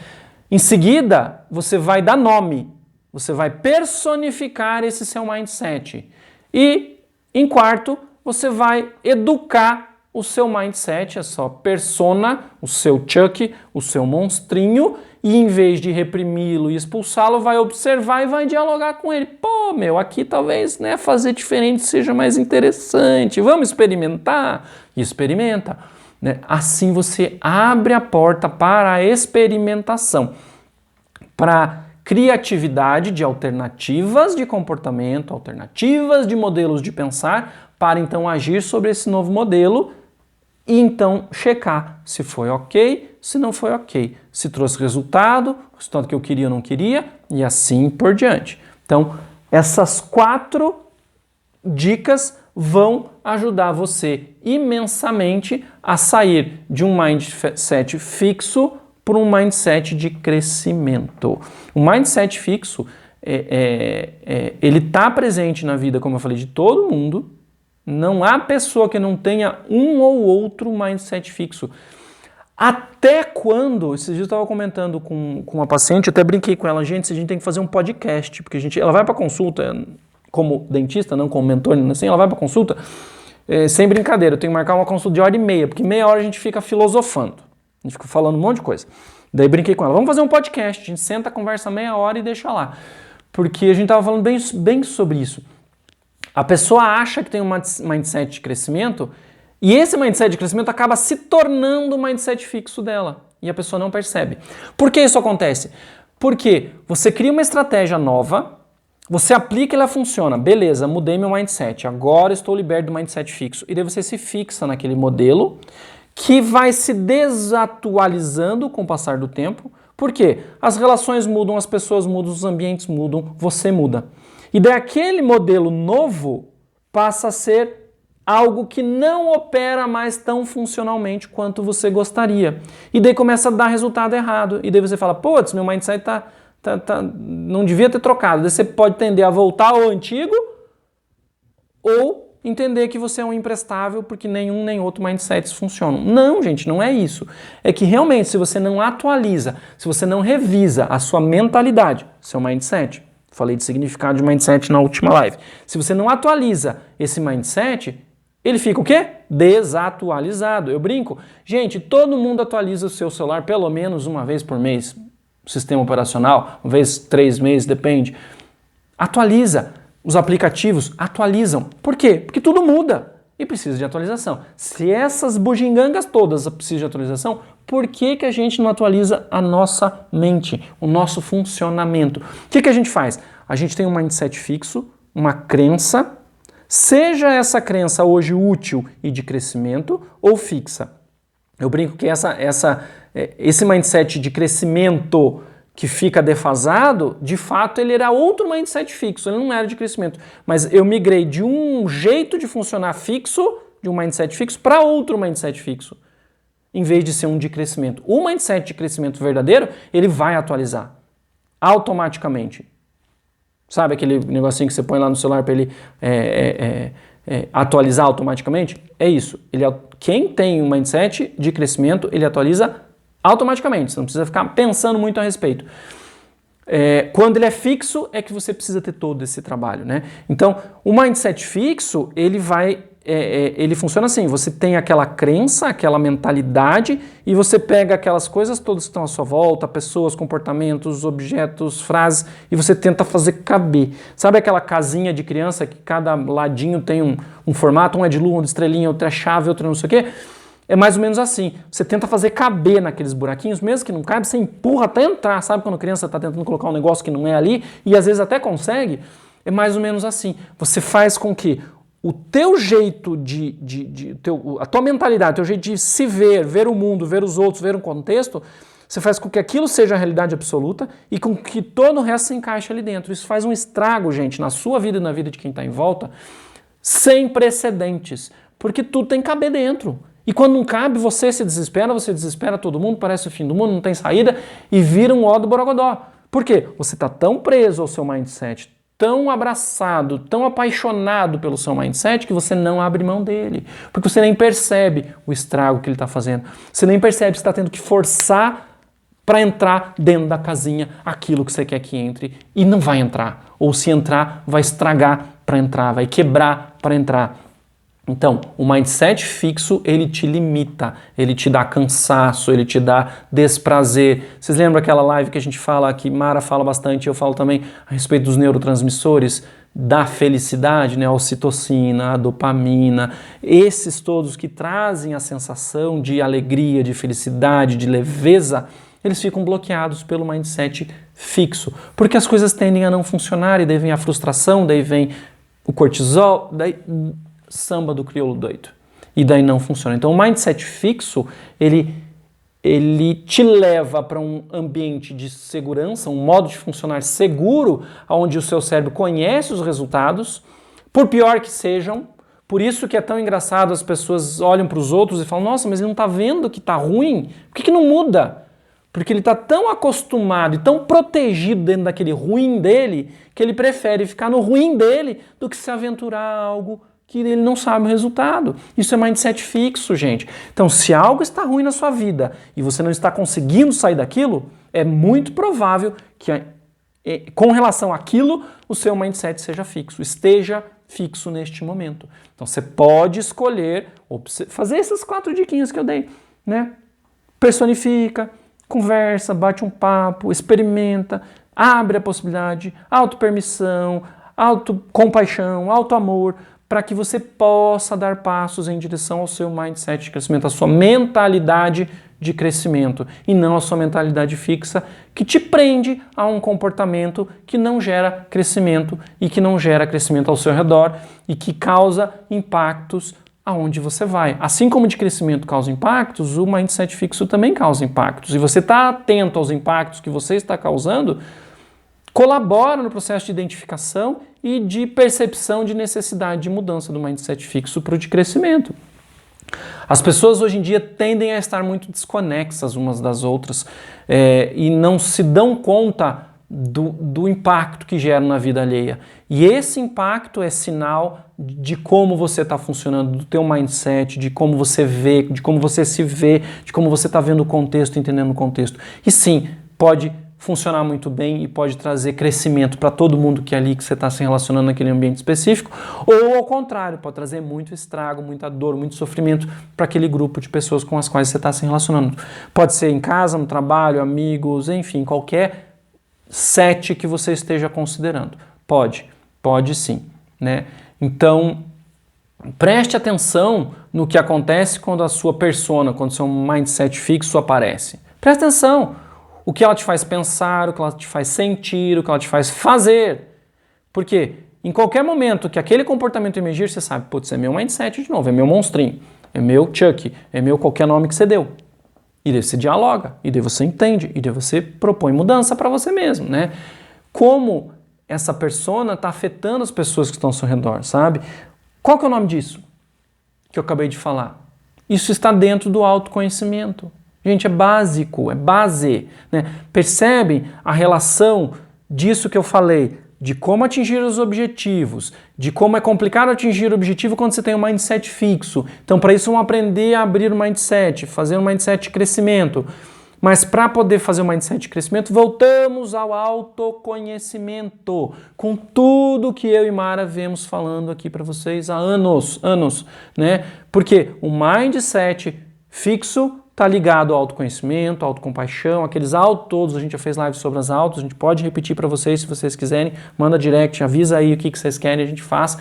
Speaker 1: Em seguida, você vai dar nome, você vai personificar esse seu mindset. E, em quarto, você vai educar o seu mindset, a sua persona, o seu Chuck, o seu monstrinho, e em vez de reprimi-lo e expulsá-lo, vai observar e vai dialogar com ele. Pô, meu, aqui talvez, né, fazer diferente seja mais interessante. Vamos experimentar? Experimenta. Né? Assim você abre a porta para a experimentação, para criatividade de alternativas de comportamento, alternativas de modelos de pensar, para então agir sobre esse novo modelo e então checar se foi ok, se não foi ok, se trouxe resultado, o resultado que eu queria ou não queria, e assim por diante. Então, essas 4 dicas vão ajudar você imensamente a sair de um mindset fixo para um mindset de crescimento. O mindset fixo, ele está presente na vida, como eu falei, de todo mundo. Não há pessoa que não tenha um ou outro mindset fixo. Até quando, esses dias eu estava comentando com uma paciente, até brinquei com ela, gente, a gente tem que fazer um podcast, porque ela vai para consulta como dentista, não como mentor, assim, ela vai para consulta, sem brincadeira, eu tenho que marcar uma consulta de 1h30, porque meia hora a gente fica filosofando, a gente fica falando um monte de coisa. Daí brinquei com ela, vamos fazer um podcast, a gente senta, conversa meia hora e deixa lá, porque a gente estava falando bem sobre isso. A pessoa acha que tem um mindset de crescimento e esse mindset de crescimento acaba se tornando o mindset fixo dela e a pessoa não percebe. Por que isso acontece? Porque você cria uma estratégia nova, você aplica e ela funciona. Beleza, mudei meu mindset, agora estou liberto do mindset fixo. E daí você se fixa naquele modelo que vai se desatualizando com o passar do tempo. Por quê? As relações mudam, as pessoas mudam, os ambientes mudam, você muda. E daí aquele modelo novo passa a ser algo que não opera mais tão funcionalmente quanto você gostaria. E daí começa a dar resultado errado. E daí você fala, putz, meu mindset não devia ter trocado. Daí você pode tender a voltar ao antigo ou entender que você é um imprestável porque nenhum nem outro mindset funcionam. Não, gente, não é isso. É que realmente se você não atualiza, se você não revisa a sua mentalidade, seu mindset, falei de significado de mindset na última live. Se você não atualiza esse mindset, ele fica o quê? Desatualizado. Eu brinco. Gente, todo mundo atualiza o seu celular pelo menos uma vez por mês. Sistema operacional, uma vez 3 meses, depende. Atualiza. Os aplicativos atualizam. Por quê? Porque tudo muda e precisa de atualização. Se essas bugigangas todas precisam de atualização, por que a gente não atualiza a nossa mente, o nosso funcionamento? O que a gente faz? A gente tem um mindset fixo, uma crença, seja essa crença hoje útil e de crescimento ou fixa. Eu brinco que esse mindset de crescimento que fica defasado, de fato ele era outro mindset fixo, ele não era de crescimento. Mas eu migrei de um jeito de funcionar fixo, de um mindset fixo, para outro mindset fixo, em vez de ser um de crescimento. O mindset de crescimento verdadeiro, ele vai atualizar automaticamente. Sabe aquele negocinho que você põe lá no celular para ele atualizar automaticamente? É isso. Quem tem um mindset de crescimento, ele atualiza automaticamente. Você não precisa ficar pensando muito a respeito. Quando ele é fixo, é que você precisa ter todo esse trabalho, né? Então, o mindset fixo, ele funciona assim, você tem aquela crença, aquela mentalidade e você pega aquelas coisas todas que estão à sua volta, pessoas, comportamentos, objetos, frases, e você tenta fazer caber. Sabe aquela casinha de criança que cada ladinho tem um formato, um é de lua, um de estrelinha, outro é chave, outro não sei o quê? É mais ou menos assim, você tenta fazer caber naqueles buraquinhos, mesmo que não caiba, você empurra até entrar, sabe quando a criança está tentando colocar um negócio que não é ali, e às vezes até consegue? É mais ou menos assim, você faz com que o teu jeito a tua mentalidade, o teu jeito de se ver o mundo, ver os outros, ver um contexto, você faz com que aquilo seja a realidade absoluta e com que todo o resto se encaixe ali dentro. Isso faz um estrago, gente, na sua vida e na vida de quem está em volta, sem precedentes, porque tudo tem que caber dentro. E quando não cabe, você desespera todo mundo, parece o fim do mundo, não tem saída e vira um ó do borogodó. Por quê? Você está tão preso ao seu mindset, tão abraçado, tão apaixonado pelo seu mindset que você não abre mão dele. Porque você nem percebe o estrago que ele está fazendo. Você nem percebe que você está tendo que forçar para entrar dentro da casinha aquilo que você quer que entre e não vai entrar. Ou se entrar, vai estragar para entrar, vai quebrar para entrar. Então, o mindset fixo, ele te limita, ele te dá cansaço, ele te dá desprazer. Vocês lembram aquela live que a gente fala, que Mara fala bastante, eu falo também a respeito dos neurotransmissores da felicidade, né? A ocitocina, a dopamina, esses todos que trazem a sensação de alegria, de felicidade, de leveza, eles ficam bloqueados pelo mindset fixo, porque as coisas tendem a não funcionar e daí vem a frustração, daí vem o cortisol, daí samba do crioulo doido. E daí não funciona. Então o mindset fixo, ele te leva para um ambiente de segurança, um modo de funcionar seguro, onde o seu cérebro conhece os resultados, por pior que sejam. Por isso que é tão engraçado, as pessoas olham para os outros e falam, nossa, mas ele não está vendo que está ruim? Por que não muda? Porque ele está tão acostumado e tão protegido dentro daquele ruim dele, que ele prefere ficar no ruim dele do que se aventurar a algo que ele não sabe o resultado. Isso é mindset fixo, gente. Então, se algo está ruim na sua vida e você não está conseguindo sair daquilo, é muito provável que, com relação àquilo, o seu mindset seja fixo, esteja fixo neste momento. Então, você pode escolher fazer essas 4 diquinhas que eu dei, né? Personifica, conversa, bate um papo, experimenta, abre a possibilidade, autopermissão, autocompaixão, autoamor, para que você possa dar passos em direção ao seu mindset de crescimento, a sua mentalidade de crescimento, e não a sua mentalidade fixa que te prende a um comportamento que não gera crescimento e que não gera crescimento ao seu redor e que causa impactos aonde você vai. Assim como de crescimento causa impactos, o mindset fixo também causa impactos. E você está atento aos impactos que você está causando, colabora no processo de identificação e de percepção de necessidade de mudança do mindset fixo para o de crescimento. As pessoas hoje em dia tendem a estar muito desconexas umas das outras e não se dão conta do impacto que geram na vida alheia. E esse impacto é sinal de como você está funcionando, do teu mindset, de como você vê, de como você se vê, de como você está vendo o contexto, entendendo o contexto. E sim, pode funcionar muito bem e pode trazer crescimento para todo mundo que é ali que você está se relacionando naquele ambiente específico, ou ao contrário, pode trazer muito estrago, muita dor, muito sofrimento para aquele grupo de pessoas com as quais você está se relacionando. Pode ser em casa, no trabalho, amigos, enfim, qualquer set que você esteja considerando. Pode sim, né? Então, preste atenção no que acontece quando a sua persona, quando o seu mindset fixo aparece. Preste atenção. O que ela te faz pensar, o que ela te faz sentir, o que ela te faz fazer. Porque em qualquer momento que aquele comportamento emergir, você sabe, putz, é meu mindset de novo, é meu monstrinho, é meu Chuck, é meu qualquer nome que você deu. E daí você dialoga, e daí você entende, e daí você propõe mudança para você mesmo, né? Como essa persona está afetando as pessoas que estão ao seu redor, sabe? Qual que é o nome disso que eu acabei de falar? Isso está dentro do autoconhecimento. Gente, é básico, é base, né? Percebem a relação disso que eu falei, de como atingir os objetivos, de como é complicado atingir o objetivo quando você tem um mindset fixo. Então, para isso, vamos aprender a abrir o mindset, fazer um mindset de crescimento. Mas para poder fazer o mindset de crescimento, voltamos ao autoconhecimento, com tudo que eu e Mara vemos falando aqui para vocês há anos, né? Porque o mindset fixo está ligado ao autoconhecimento, autocompaixão, aqueles autos todos, a gente já fez live sobre as autos, a gente pode repetir para vocês se vocês quiserem, manda direct, avisa aí o que vocês querem, a gente faz.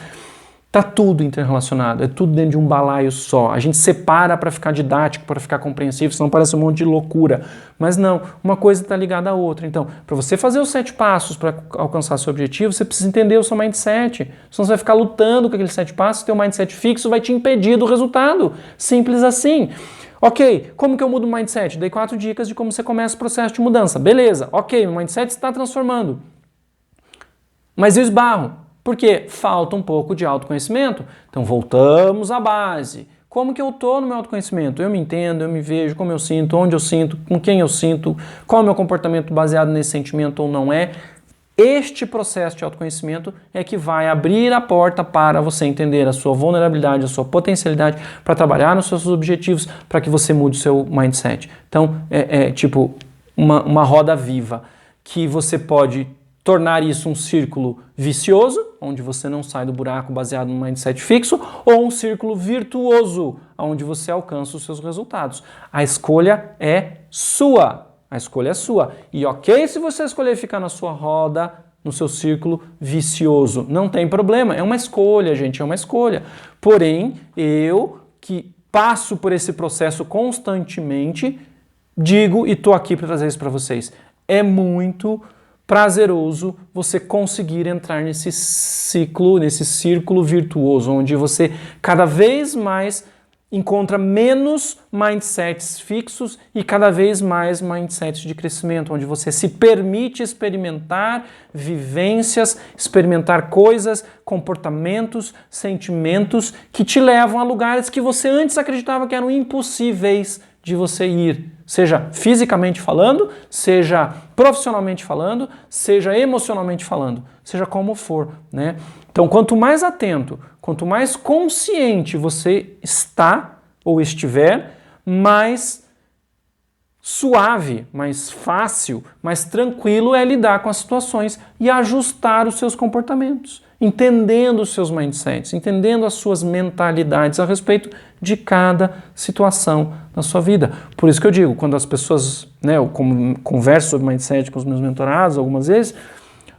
Speaker 1: Tá tudo interrelacionado, é tudo dentro de um balaio só. A gente separa para ficar didático, para ficar compreensível, senão parece um monte de loucura. Mas não, uma coisa está ligada à outra. Então, para você fazer os 7 passos para alcançar seu objetivo, você precisa entender o seu mindset. Senão você vai ficar lutando com aqueles 7 passos, teu mindset fixo vai te impedir do resultado. Simples assim. Ok, como que eu mudo o mindset? Dei 4 dicas de como você começa o processo de mudança. Beleza, ok, o mindset está transformando. Mas eu esbarro. Porque falta um pouco de autoconhecimento. Então voltamos à base. Como que eu estou no meu autoconhecimento? Eu me entendo, eu me vejo, como eu sinto, onde eu sinto, com quem eu sinto, qual é o meu comportamento baseado nesse sentimento ou não é. Este processo de autoconhecimento é que vai abrir a porta para você entender a sua vulnerabilidade, a sua potencialidade, para trabalhar nos seus objetivos, para que você mude o seu mindset. Então é tipo uma roda viva, que você pode tornar isso um círculo vicioso, onde você não sai do buraco baseado no mindset fixo, ou um círculo virtuoso, onde você alcança os seus resultados. A escolha é sua. A escolha é sua. E ok se você escolher ficar na sua roda, no seu círculo vicioso. Não tem problema. É uma escolha, gente, é uma escolha. Porém, eu que passo por esse processo constantemente, digo e estou aqui para trazer isso para vocês. É muito prazeroso você conseguir entrar nesse ciclo, nesse círculo virtuoso, onde você cada vez mais encontra menos mindsets fixos e cada vez mais mindsets de crescimento, onde você se permite experimentar vivências, experimentar coisas, comportamentos, sentimentos que te levam a lugares que você antes acreditava que eram impossíveis de você ir, seja fisicamente falando, seja profissionalmente falando, seja emocionalmente falando, seja como for, né? Então, quanto mais atento, quanto mais consciente você está ou estiver, mais suave, mais fácil, mais tranquilo é lidar com as situações e ajustar os seus comportamentos, entendendo os seus mindsets, entendendo as suas mentalidades a respeito de cada situação na sua vida. Por isso que eu digo, quando as pessoas, né, eu converso sobre mindset com os meus mentorados algumas vezes,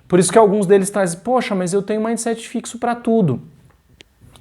Speaker 1: por isso que alguns deles trazem, poxa, mas eu tenho mindset fixo para tudo.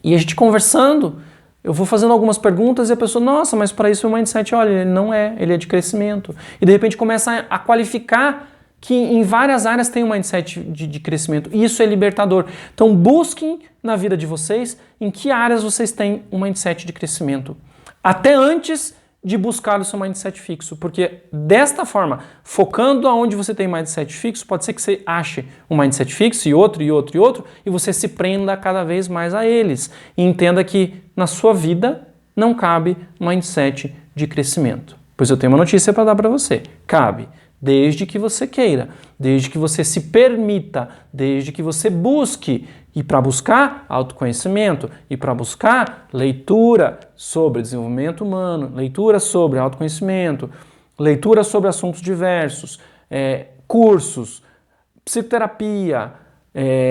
Speaker 1: E a gente conversando, eu vou fazendo algumas perguntas e a pessoa, nossa, mas para isso o mindset, olha, ele não é, ele é de crescimento. E de repente começa a qualificar que em várias áreas tem um mindset de crescimento. E isso é libertador. Então busquem na vida de vocês em que áreas vocês têm um mindset de crescimento. Até antes de buscar o seu mindset fixo. Porque desta forma, focando aonde você tem mindset fixo, pode ser que você ache um mindset fixo e outro, e outro, e outro, e você se prenda cada vez mais a eles. E entenda que na sua vida não cabe mindset de crescimento. Pois eu tenho uma notícia para dar para você. Cabe. Desde que você queira, desde que você se permita, desde que você busque. E para buscar autoconhecimento, e para buscar leitura sobre desenvolvimento humano, leitura sobre autoconhecimento, leitura sobre assuntos diversos, cursos, psicoterapia,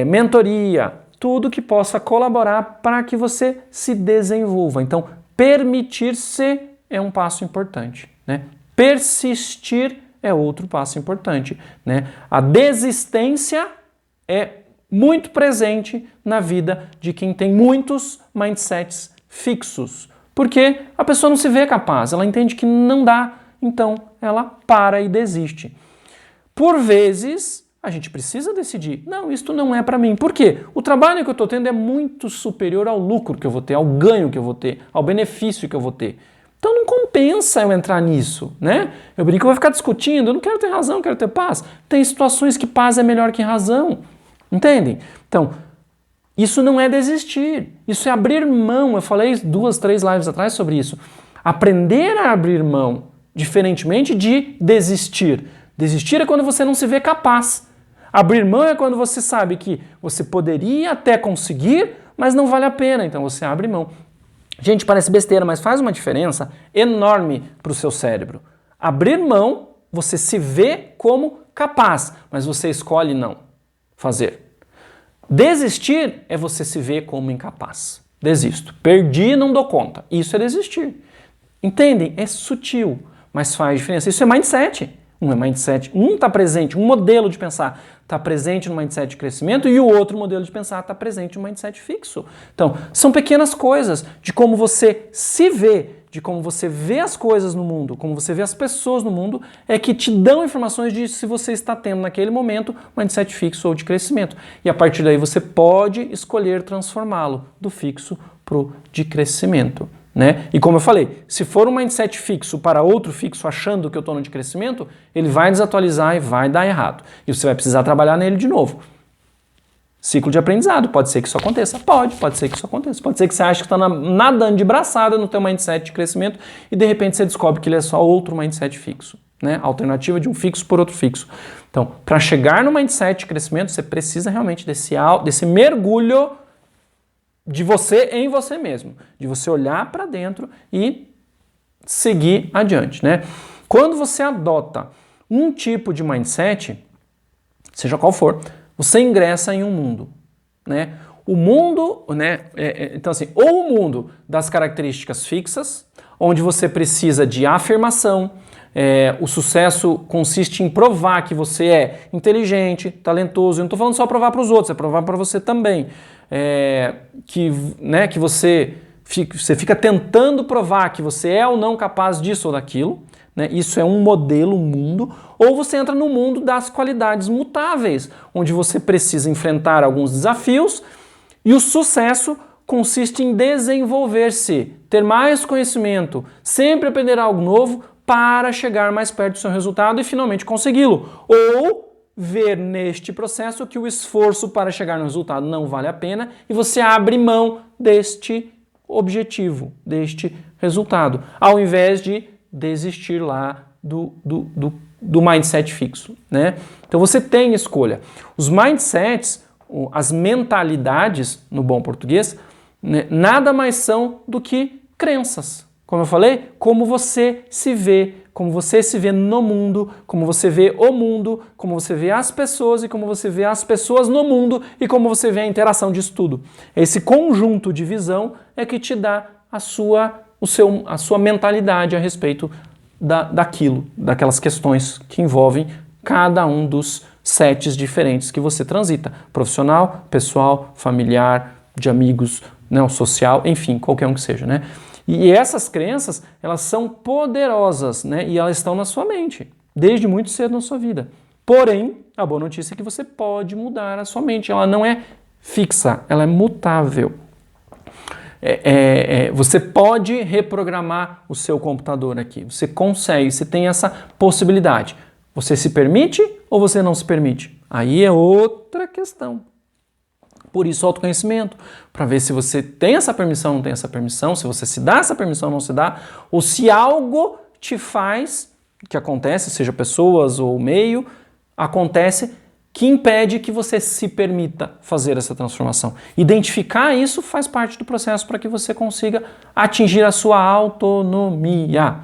Speaker 1: mentoria, tudo que possa colaborar para que você se desenvolva. Então, permitir-se é um passo importante, né? Persistir é outro passo importante, né? A desistência é muito presente na vida de quem tem muitos mindsets fixos, porque a pessoa não se vê capaz, ela entende que não dá, então ela para e desiste. Por vezes, a gente precisa decidir, não, isto não é para mim. Por quê? O trabalho que eu estou tendo é muito superior ao lucro que eu vou ter, ao ganho que eu vou ter, ao benefício que eu vou ter. Então não compensa eu entrar nisso, né? Eu brinco, eu vou ficar discutindo, eu não quero ter razão, eu quero ter paz. Tem situações que paz é melhor que razão, entendem? Então, isso não é desistir, isso é abrir mão. Eu falei 2, 3 lives atrás sobre isso. Aprender a abrir mão, diferentemente de desistir. Desistir é quando você não se vê capaz. Abrir mão é quando você sabe que você poderia até conseguir, mas não vale a pena, então você abre mão. Gente, parece besteira, mas faz uma diferença enorme para o seu cérebro. Abrir mão, você se vê como capaz, mas você escolhe não fazer. Desistir é você se ver como incapaz. Desisto. Perdi, não dou conta. Isso é desistir. Entendem? É sutil, mas faz diferença. Isso é mindset. Um é mindset, um está presente, um modelo de pensar está presente no mindset de crescimento e o outro modelo de pensar está presente no mindset fixo. Então, são pequenas coisas de como você se vê, de como você vê as coisas no mundo, como você vê as pessoas no mundo, é que te dão informações de se você está tendo naquele momento mindset fixo ou de crescimento. E a partir daí você pode escolher transformá-lo do fixo para o de crescimento. Né? E como eu falei, se for um mindset fixo para outro fixo achando que eu estou no de crescimento, ele vai desatualizar e vai dar errado. E você vai precisar trabalhar nele de novo. Ciclo de aprendizado, pode ser que isso aconteça? Pode ser que isso aconteça. Pode ser que você ache que está nadando de braçada no teu mindset de crescimento e de repente você descobre que ele é só outro mindset fixo. Né? A alternativa de um fixo por outro fixo. Então, para chegar no mindset de crescimento, você precisa realmente desse mergulho de você em você mesmo, de você olhar para dentro e seguir adiante, né? Quando você adota um tipo de mindset, seja qual for, você ingressa em um mundo, né? O mundo, né? Então assim, ou o mundo das características fixas, onde você precisa de afirmação. O sucesso consiste em provar que você é inteligente, talentoso. Eu não estou falando só provar para os outros, é provar para você também. Que você fica tentando provar que você é ou não capaz disso ou daquilo. Né? Isso é um modelo, um mundo. Ou você entra no mundo das qualidades mutáveis, onde você precisa enfrentar alguns desafios e o sucesso consiste em desenvolver-se, ter mais conhecimento, sempre aprender algo novo, para chegar mais perto do seu resultado e finalmente consegui-lo. Ou ver neste processo que o esforço para chegar no resultado não vale a pena e você abre mão deste objetivo, deste resultado, ao invés de desistir lá do mindset fixo. Né? Então você tem escolha. Os mindsets, as mentalidades, no bom português, né, nada mais são do que crenças. Como eu falei, como você se vê no mundo, como você vê o mundo, como você vê as pessoas e como você vê as pessoas no mundo e como você vê a interação disso tudo. Esse conjunto de visão é que te dá a sua mentalidade a respeito daquelas questões que envolvem cada um dos sets diferentes que você transita. Profissional, pessoal, familiar, de amigos, né, o social, enfim, qualquer um que seja, né? E essas crenças, elas são poderosas, né? E elas estão na sua mente, desde muito cedo na sua vida. Porém, a boa notícia é que você pode mudar a sua mente. Ela não é fixa, ela é mutável. Você pode reprogramar o seu computador aqui. Você consegue, você tem essa possibilidade. Você se permite ou você não se permite? Aí é outra questão. Por isso, autoconhecimento, para ver se você tem essa permissão ou não tem essa permissão, se você se dá essa permissão ou não se dá, ou se algo te faz, que acontece, seja pessoas ou meio, acontece, que impede que você se permita fazer essa transformação. Identificar isso faz parte do processo para que você consiga atingir a sua autonomia.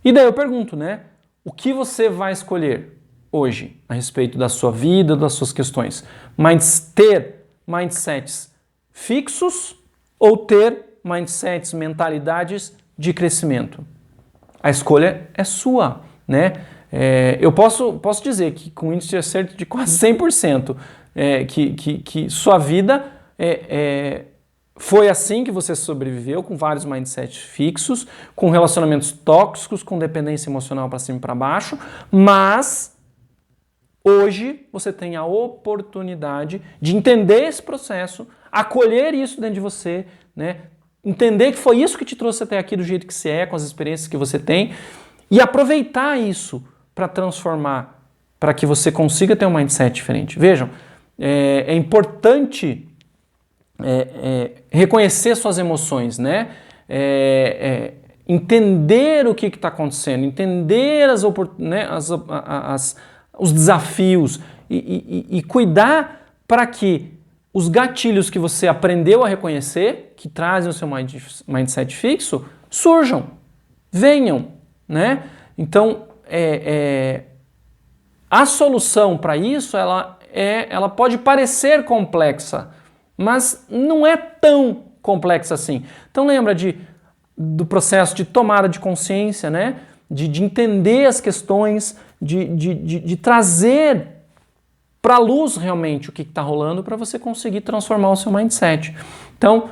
Speaker 1: E daí eu pergunto, né? O que você vai escolher hoje a respeito da sua vida, das suas questões? Mas ter mindsets fixos ou ter mindsets, mentalidades de crescimento? A escolha é sua, né? Eu posso dizer que com índice de acerto de quase 100%, que sua vida foi assim que você sobreviveu, com vários mindsets fixos, com relacionamentos tóxicos, com dependência emocional para cima e para baixo, mas hoje você tem a oportunidade de entender esse processo, acolher isso dentro de você, né? Entender que foi isso que te trouxe até aqui do jeito que você é, com as experiências que você tem, e aproveitar isso para transformar, para que você consiga ter um mindset diferente. Vejam, é importante reconhecer suas emoções, né? Entender o que está acontecendo, entender os desafios e cuidar para que os gatilhos que você aprendeu a reconhecer, que trazem o seu mindset fixo, surjam, venham, né? Então, a solução para isso, ela pode parecer complexa, mas não é tão complexa assim. Então lembra do processo de tomada de consciência, né? De entender as questões, de trazer para a luz realmente o que está rolando para você conseguir transformar o seu mindset. Então,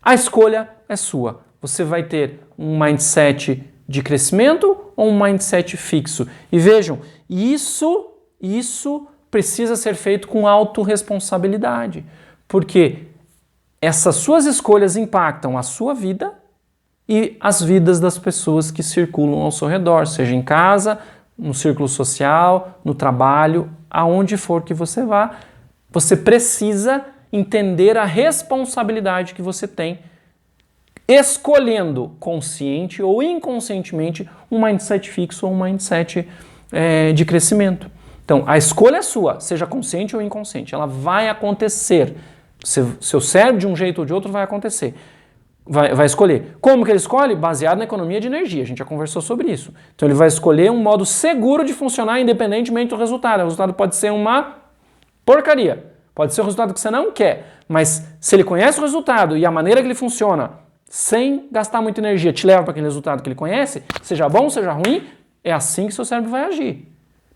Speaker 1: a escolha é sua. Você vai ter um mindset de crescimento ou um mindset fixo? E vejam, isso precisa ser feito com autorresponsabilidade, porque essas suas escolhas impactam a sua vida e as vidas das pessoas que circulam ao seu redor, seja em casa, no círculo social, no trabalho, aonde for que você vá. Você precisa entender a responsabilidade que você tem escolhendo consciente ou inconscientemente um mindset fixo ou um mindset de crescimento. Então, a escolha é sua, seja consciente ou inconsciente, ela vai acontecer. Seu cérebro, de um jeito ou de outro, vai acontecer. Vai escolher. Como que ele escolhe? Baseado na economia de energia. A gente já conversou sobre isso. Então, ele vai escolher um modo seguro de funcionar independentemente do resultado. O resultado pode ser uma porcaria. Pode ser o resultado que você não quer. Mas se ele conhece o resultado e a maneira que ele funciona, sem gastar muita energia, te leva para aquele resultado que ele conhece, seja bom, seja ruim, é assim que seu cérebro vai agir.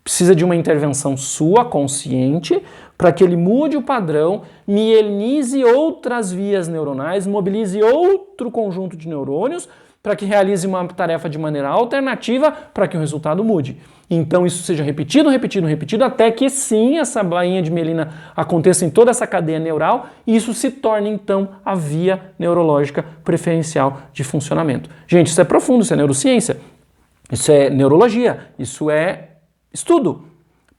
Speaker 1: Precisa de uma intervenção sua, consciente, para que ele mude o padrão, mielinize outras vias neuronais, mobilize outro conjunto de neurônios, para que realize uma tarefa de maneira alternativa, para que o resultado mude. Então isso seja repetido, repetido, repetido, até que sim, essa bainha de mielina aconteça em toda essa cadeia neural, e isso se torne então a via neurológica preferencial de funcionamento. Gente, isso é profundo, isso é neurociência, isso é neurologia, isso é estudo.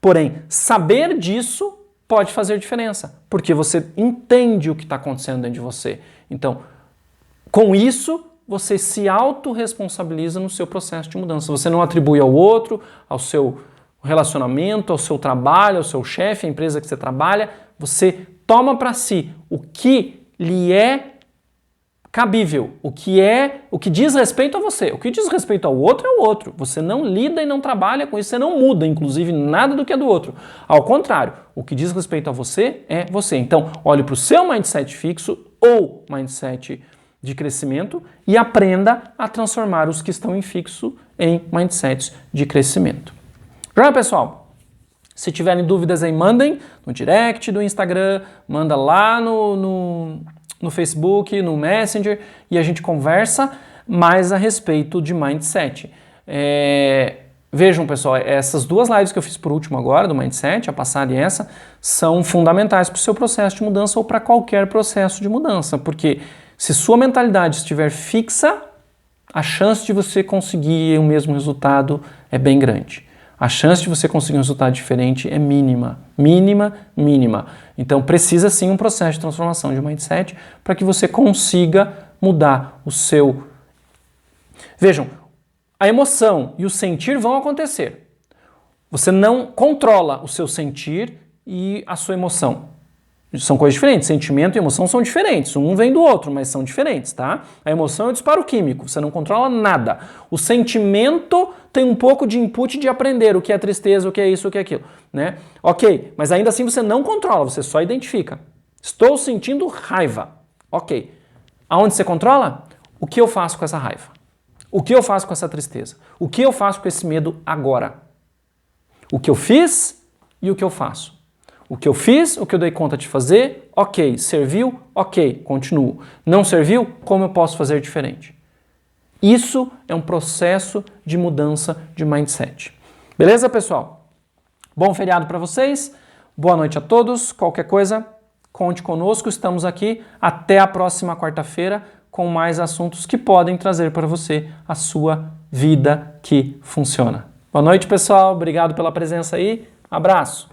Speaker 1: Porém, saber disso pode fazer diferença, porque você entende o que está acontecendo dentro de você. Então, com isso, você se autorresponsabiliza no seu processo de mudança. Você não atribui ao outro, ao seu relacionamento, ao seu trabalho, ao seu chefe, à empresa que você trabalha. Você toma para si o que lhe é cabível, o que diz respeito a você. O que diz respeito ao outro é o outro. Você não lida e não trabalha com isso, você não muda, inclusive, nada do que é do outro. Ao contrário, o que diz respeito a você é você. Então, olhe para o seu mindset fixo ou mindset de crescimento e aprenda a transformar os que estão em fixo em mindsets de crescimento. Já, pessoal? Se tiverem dúvidas aí, mandem no direct do Instagram, manda lá no Facebook, no Messenger, e a gente conversa mais a respeito de mindset. Vejam, pessoal, essas duas lives que eu fiz por último agora, do mindset, a passada e essa, são fundamentais para o seu processo de mudança ou para qualquer processo de mudança, porque se sua mentalidade estiver fixa, a chance de você conseguir o mesmo resultado é bem grande. A chance de você conseguir um resultado diferente é mínima, mínima, mínima. Então precisa sim um processo de transformação de mindset para que você consiga mudar o seu... Vejam, a emoção e o sentir vão acontecer. Você não controla o seu sentir e a sua emoção. São coisas diferentes, sentimento e emoção são diferentes, um vem do outro, mas são diferentes, tá? A emoção é um disparo químico, você não controla nada. O sentimento tem um pouco de input de aprender o que é tristeza, o que é isso, o que é aquilo, né? Ok, mas ainda assim você não controla, você só identifica. Estou sentindo raiva. Ok. Aonde você controla? O que eu faço com essa raiva? O que eu faço com essa tristeza? O que eu faço com esse medo agora? O que eu fiz e o que eu faço? O que eu fiz, o que eu dei conta de fazer, ok. Serviu, ok, continuo. Não serviu, como eu posso fazer diferente? Isso é um processo de mudança de mindset. Beleza, pessoal? Bom feriado para vocês, boa noite a todos. Qualquer coisa, conte conosco, estamos aqui. Até a próxima quarta-feira com mais assuntos que podem trazer para você a sua vida que funciona. Boa noite, pessoal. Obrigado pela presença aí. Abraço.